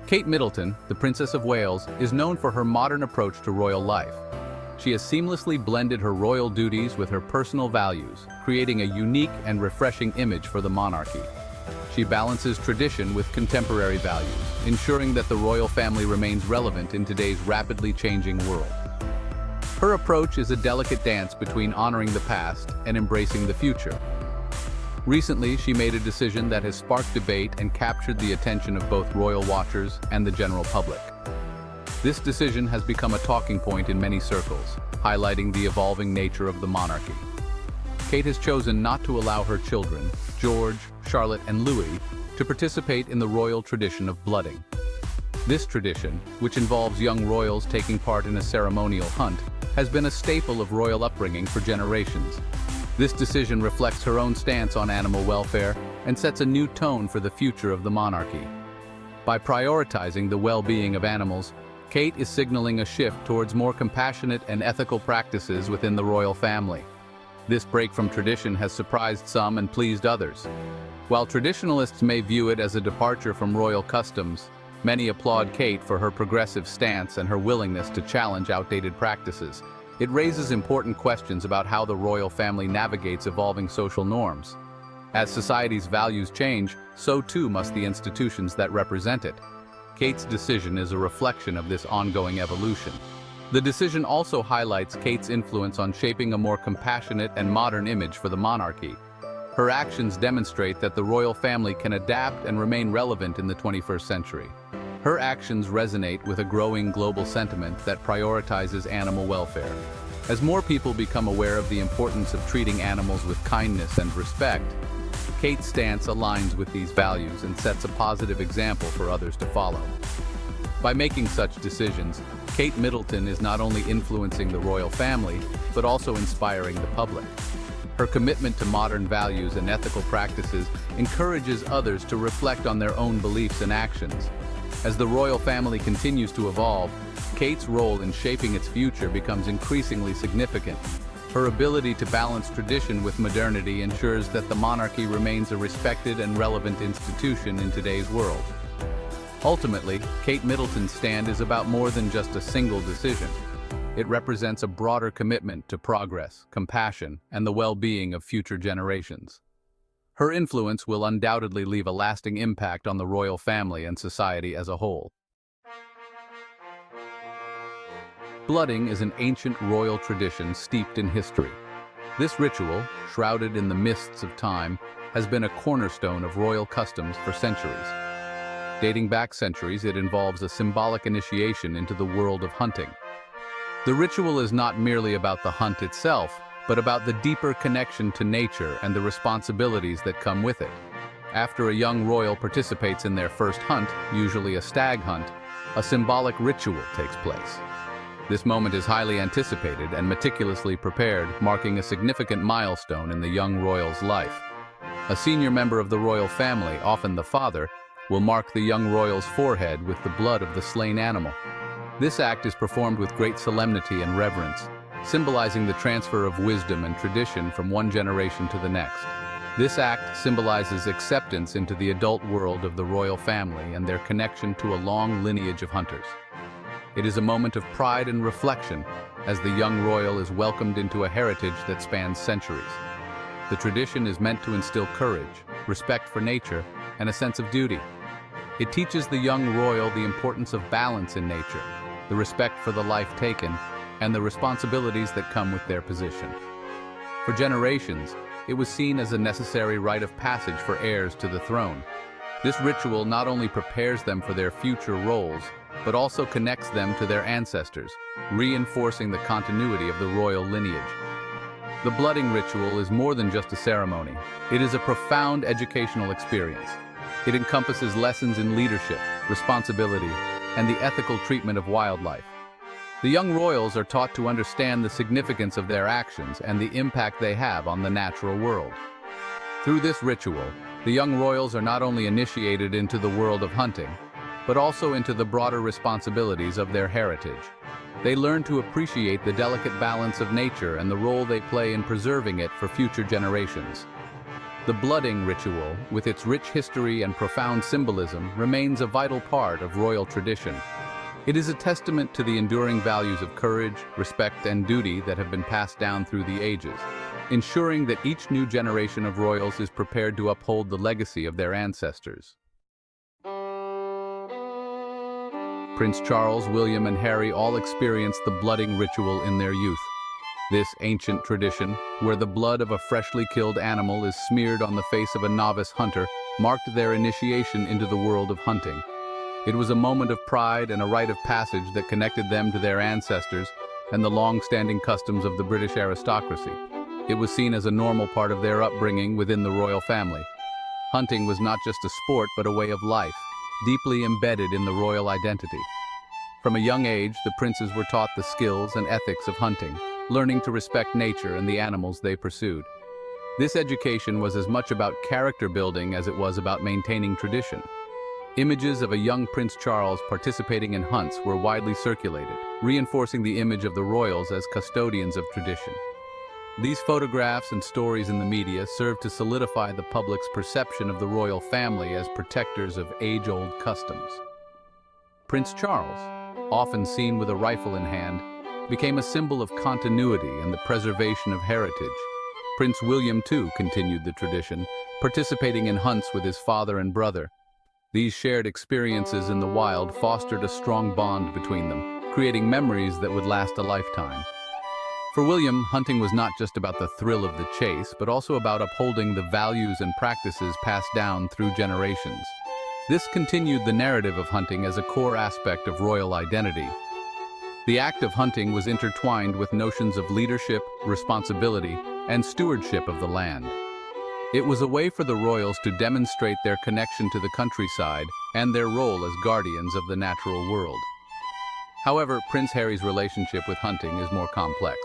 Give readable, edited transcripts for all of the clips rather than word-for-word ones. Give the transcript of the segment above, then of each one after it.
Kate Middleton, the Princess of Wales, is known for her modern approach to royal life. She has seamlessly blended her royal duties with her personal values, creating a unique and refreshing image for the monarchy. She balances tradition with contemporary values, ensuring that the royal family remains relevant in today's rapidly changing world. Her approach is a delicate dance between honoring the past and embracing the future. Recently, she made a decision that has sparked debate and captured the attention of both royal watchers and the general public. This decision has become a talking point in many circles, highlighting the evolving nature of the monarchy. Kate has chosen not to allow her children, George, Charlotte, and Louis, to participate in the royal tradition of blooding. This tradition, which involves young royals taking part in a ceremonial hunt, has been a staple of royal upbringing for generations. This decision reflects her own stance on animal welfare and sets a new tone for the future of the monarchy. By prioritizing the well-being of animals, Kate is signaling a shift towards more compassionate and ethical practices within the royal family. This break from tradition has surprised some and pleased others. While traditionalists may view it as a departure from royal customs, many applaud Kate for her progressive stance and her willingness to challenge outdated practices. It raises important questions about how the royal family navigates evolving social norms. As society's values change, so too must the institutions that represent it. Kate's decision is a reflection of this ongoing evolution. The decision also highlights Kate's influence on shaping a more compassionate and modern image for the monarchy. Her actions demonstrate that the royal family can adapt and remain relevant in the 21st century. Her actions resonate with a growing global sentiment that prioritizes animal welfare. As more people become aware of the importance of treating animals with kindness and respect, Kate's stance aligns with these values and sets a positive example for others to follow. By making such decisions, Kate Middleton is not only influencing the royal family, but also inspiring the public. Her commitment to modern values and ethical practices encourages others to reflect on their own beliefs and actions. As the royal family continues to evolve, Kate's role in shaping its future becomes increasingly significant. Her ability to balance tradition with modernity ensures that the monarchy remains a respected and relevant institution in today's world. Ultimately, Kate Middleton's stand is about more than just a single decision. It represents a broader commitment to progress, compassion, and the well-being of future generations. Her influence will undoubtedly leave a lasting impact on the royal family and society as a whole. Blooding is an ancient royal tradition steeped in history. This ritual, shrouded in the mists of time, has been a cornerstone of royal customs for centuries. Dating back centuries, it involves a symbolic initiation into the world of hunting. The ritual is not merely about the hunt itself, but about the deeper connection to nature and the responsibilities that come with it. After a young royal participates in their first hunt, usually a stag hunt, a symbolic ritual takes place. This moment is highly anticipated and meticulously prepared, marking a significant milestone in the young royal's life. A senior member of the royal family, often the father, will mark the young royal's forehead with the blood of the slain animal. This act is performed with great solemnity and reverence, symbolizing the transfer of wisdom and tradition from one generation to the next. This act symbolizes acceptance into the adult world of the royal family and their connection to a long lineage of hunters. It is a moment of pride and reflection as the young royal is welcomed into a heritage that spans centuries. The tradition is meant to instill courage, respect for nature, and a sense of duty. It teaches the young royal the importance of balance in nature, the respect for the life taken, and the responsibilities that come with their position. For generations, it was seen as a necessary rite of passage for heirs to the throne. This ritual not only prepares them for their future roles, but also connects them to their ancestors, reinforcing the continuity of the royal lineage. The blooding ritual is more than just a ceremony. It is a profound educational experience. It encompasses lessons in leadership, responsibility, and the ethical treatment of wildlife. The young royals are taught to understand the significance of their actions and the impact they have on the natural world. Through this ritual, the young royals are not only initiated into the world of hunting, but also into the broader responsibilities of their heritage. They learn to appreciate the delicate balance of nature and the role they play in preserving it for future generations. The blooding ritual, with its rich history and profound symbolism, remains a vital part of royal tradition. It is a testament to the enduring values of courage, respect, and duty that have been passed down through the ages, ensuring that each new generation of royals is prepared to uphold the legacy of their ancestors. Prince Charles, William, and Harry all experienced the blooding ritual in their youth. This ancient tradition, where the blood of a freshly killed animal is smeared on the face of a novice hunter, marked their initiation into the world of hunting. It was a moment of pride and a rite of passage that connected them to their ancestors and the long-standing customs of the British aristocracy. It was seen as a normal part of their upbringing within the royal family. Hunting was not just a sport but a way of life, deeply embedded in the royal identity. From a young age, the princes were taught the skills and ethics of hunting, learning to respect nature and the animals they pursued. This education was as much about character building as it was about maintaining tradition. Images of a young Prince Charles participating in hunts were widely circulated, reinforcing the image of the royals as custodians of tradition. These photographs and stories in the media served to solidify the public's perception of the royal family as protectors of age-old customs. Prince Charles, often seen with a rifle in hand, became a symbol of continuity and the preservation of heritage. Prince William, too, continued the tradition, participating in hunts with his father and brother. These shared experiences in the wild fostered a strong bond between them, creating memories that would last a lifetime. For William, hunting was not just about the thrill of the chase, but also about upholding the values and practices passed down through generations. This continued the narrative of hunting as a core aspect of royal identity. The act of hunting was intertwined with notions of leadership, responsibility, and stewardship of the land. It was a way for the royals to demonstrate their connection to the countryside and their role as guardians of the natural world. However, Prince Harry's relationship with hunting is more complex.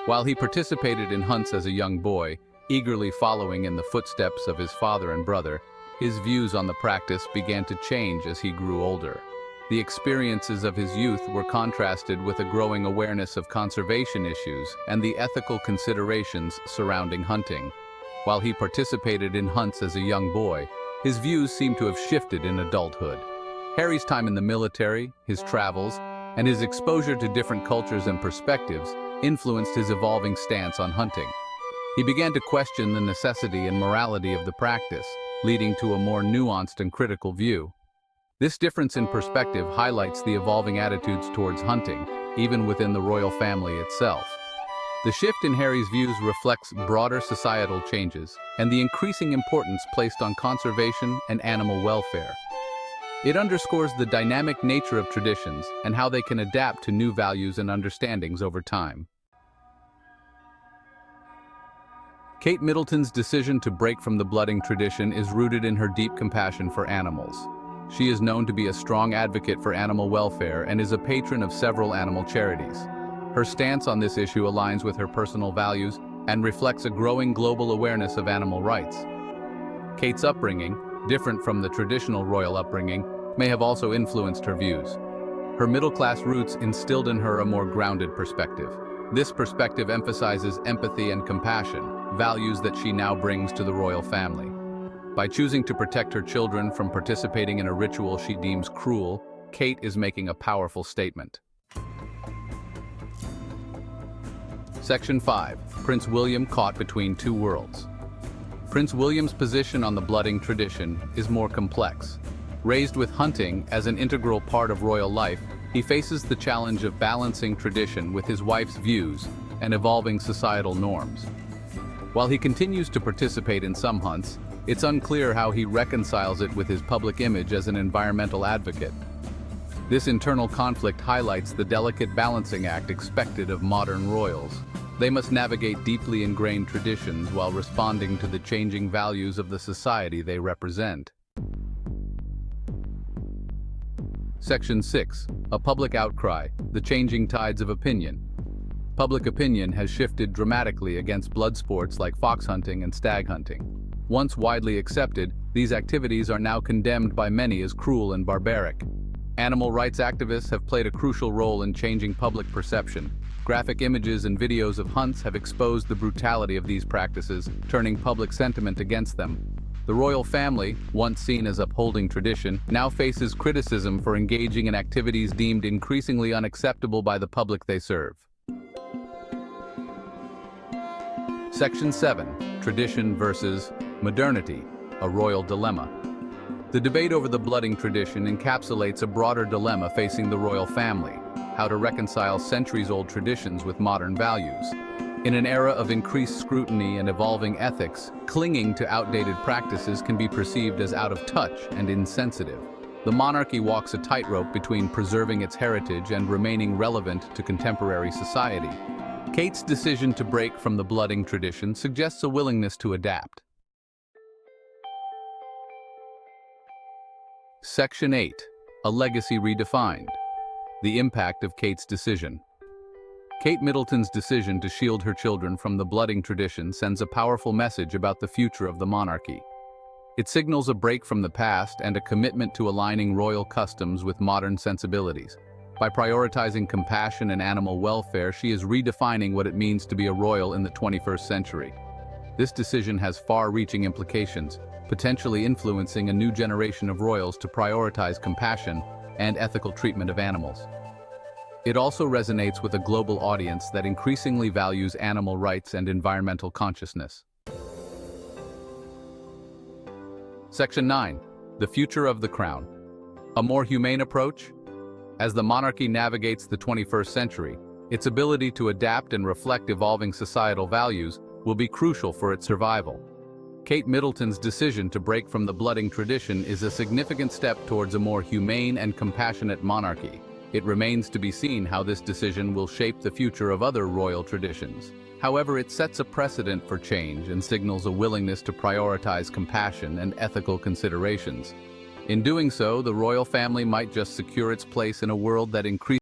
While he participated in hunts as a young boy, eagerly following in the footsteps of his father and brother, his views on the practice began to change as he grew older. The experiences of his youth were contrasted with a growing awareness of conservation issues and the ethical considerations surrounding hunting. While he participated in hunts as a young boy, his views seemed to have shifted in adulthood. Harry's time in the military, his travels, and his exposure to different cultures and perspectives influenced his evolving stance on hunting. He began to question the necessity and morality of the practice, leading to a more nuanced and critical view. This difference in perspective highlights the evolving attitudes towards hunting, even within the royal family itself. The shift in Harry's views reflects broader societal changes and the increasing importance placed on conservation and animal welfare. It underscores the dynamic nature of traditions and how they can adapt to new values and understandings over time. Kate Middleton's decision to break from the blooding tradition is rooted in her deep compassion for animals. She is known to be a strong advocate for animal welfare and is a patron of several animal charities. Her stance on this issue aligns with her personal values and reflects a growing global awareness of animal rights. Kate's upbringing, different from the traditional royal upbringing, may have also influenced her views. Her middle-class roots instilled in her a more grounded perspective. This perspective emphasizes empathy and compassion, values that she now brings to the royal family. By choosing to protect her children from participating in a ritual she deems cruel, Kate is making a powerful statement. Section 5. Prince William caught between two worlds. Prince William's position on the blooding tradition is more complex. Raised with hunting as an integral part of royal life, he faces the challenge of balancing tradition with his wife's views and evolving societal norms. While he continues to participate in some hunts, it's unclear how he reconciles it with his public image as an environmental advocate. This internal conflict highlights the delicate balancing act expected of modern royals. They must navigate deeply ingrained traditions while responding to the changing values of the society they represent. Section 6. A public outcry, the changing tides of opinion. Public opinion has shifted dramatically against blood sports like fox hunting and stag hunting. Once widely accepted, these activities are now condemned by many as cruel and barbaric. Animal rights activists have played a crucial role in changing public perception. Graphic images and videos of hunts have exposed the brutality of these practices, turning public sentiment against them. The royal family, once seen as upholding tradition, now faces criticism for engaging in activities deemed increasingly unacceptable by the public they serve. Section 7. Tradition versus modernity, a royal dilemma. The debate over the blooding tradition encapsulates a broader dilemma facing the royal family: how to reconcile centuries-old traditions with modern values. In an era of increased scrutiny and evolving ethics, clinging to outdated practices can be perceived as out of touch and insensitive. The monarchy walks a tightrope between preserving its heritage and remaining relevant to contemporary society. Kate's decision to break from the blooding tradition suggests a willingness to adapt. Section 8. A legacy redefined. The impact of Kate's decision. Kate Middleton's decision to shield her children from the blooding tradition sends a powerful message about the future of the monarchy. It signals a break from the past and a commitment to aligning royal customs with modern sensibilities. By prioritizing compassion and animal welfare, she is redefining what it means to be a royal in the 21st century. This decision has far-reaching implications, potentially influencing a new generation of royals to prioritize compassion and ethical treatment of animals. It also resonates with a global audience that increasingly values animal rights and environmental consciousness. Section 9. The future of the crown. A more humane approach? As the monarchy navigates the 21st century, its ability to adapt and reflect evolving societal values will be crucial for its survival. Kate Middleton's decision to break from the blooding tradition is a significant step towards a more humane and compassionate monarchy. It remains to be seen how this decision will shape the future of other royal traditions. However, it sets a precedent for change and signals a willingness to prioritize compassion and ethical considerations. In doing so, the royal family might just secure its place in a world that increasingly